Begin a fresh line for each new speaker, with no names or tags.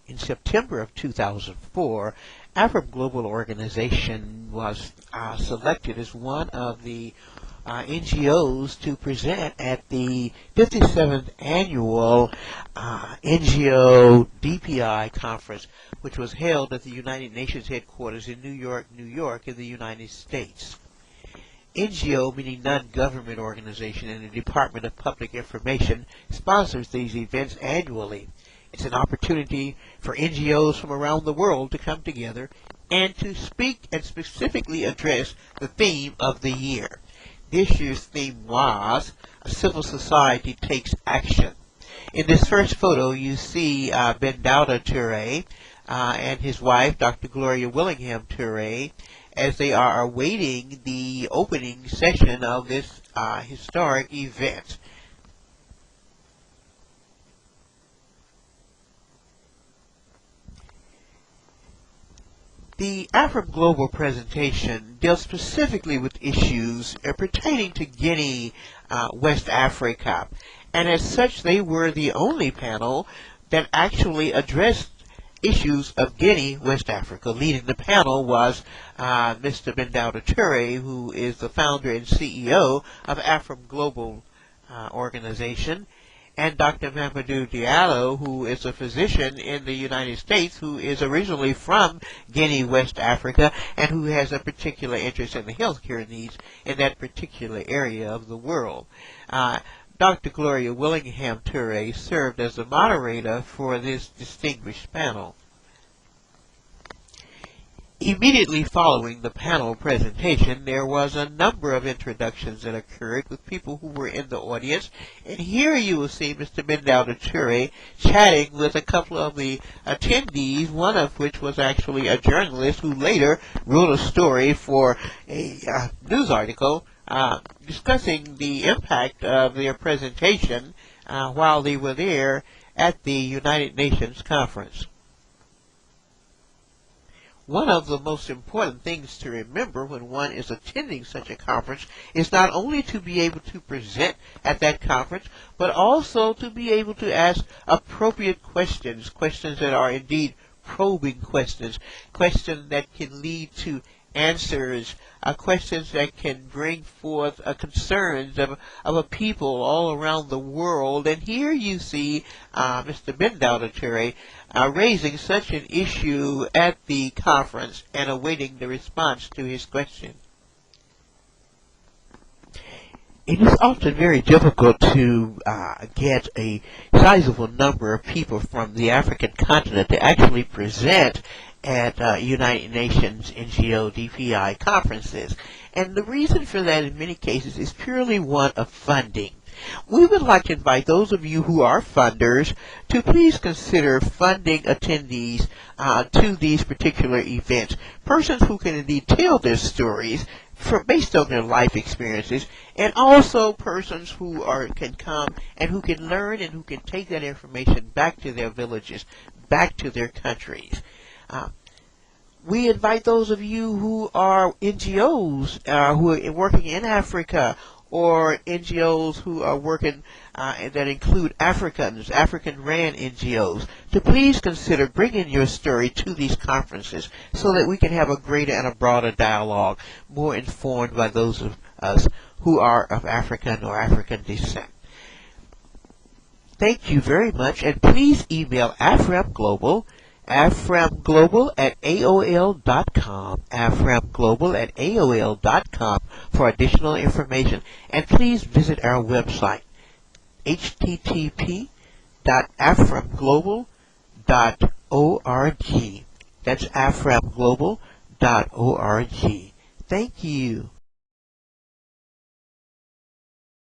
In September of 2004, AframGlobal Organization was selected as one of the NGOs to present at the 57th Annual NGO DPI Conference, which was held at the United Nations headquarters in New York, New York, in the United States. NGO, meaning non-government organization, and the Department of Public Information sponsors these events annually. It's an opportunity for NGOs from around the world to come together and to speak and specifically address the theme of the year. This year's theme was Civil Society Takes Action. In this first photo, you see Daouda and his wife, Dr. Gloria Willingham-Toure, as they are awaiting the opening session of this historic event. The AframGlobal presentation deals specifically with issues pertaining to Guinea, West Africa, and as such they were the only panel that actually addressed issues of Guinea, West Africa. Leading the panel was Mr. Daouda, who is the founder and CEO of AframGlobal Organization, and Dr. Mamadou Diallo, who is a physician in the United States, who is originally from Guinea, West Africa, and who has a particular interest in the healthcare needs in that particular area of the world. Dr. Gloria Willingham-Toure served as the moderator for this distinguished panel. Immediately following the panel presentation, there was a number of introductions that occurred with people who were in the audience. And here you will see Mr. Daouda chatting with a couple of the attendees, one of which was actually a journalist who later wrote a story for a news article discussing the impact of their presentation while they were there at the United Nations Conference. One of the most important things to remember when one is attending such a conference is not only to be able to present at that conference, but also to be able to ask appropriate questions, questions that are indeed probing questions, questions that can lead to answers, questions that can bring forth concerns of a people all around the world. And here you see Mr. Daouda raising such an issue at the conference and awaiting the response to his question. It is often very difficult to get a sizable number of people from the African continent to actually present at United Nations NGO DPI conferences. And the reason for that in many cases is purely one of funding. We would like to invite those of you who are funders to please consider funding attendees to these particular events. Persons who can indeed tell their stories based on their life experiences, and also persons who can come and who can learn and who can take that information back to their villages, back to their countries. We invite those of you who are NGOs who are working in Africa, or NGOs who are working that include Africans, African-ran NGOs, to please consider bringing your story to these conferences so that we can have a greater and a broader dialogue, more informed by those of us who are of African or African descent. Thank you very much, and please email AframGlobal at AOL.com, at AOL.com for additional information. And please visit our website, http.aframglobal.org. That's aframglobal.org. Thank you.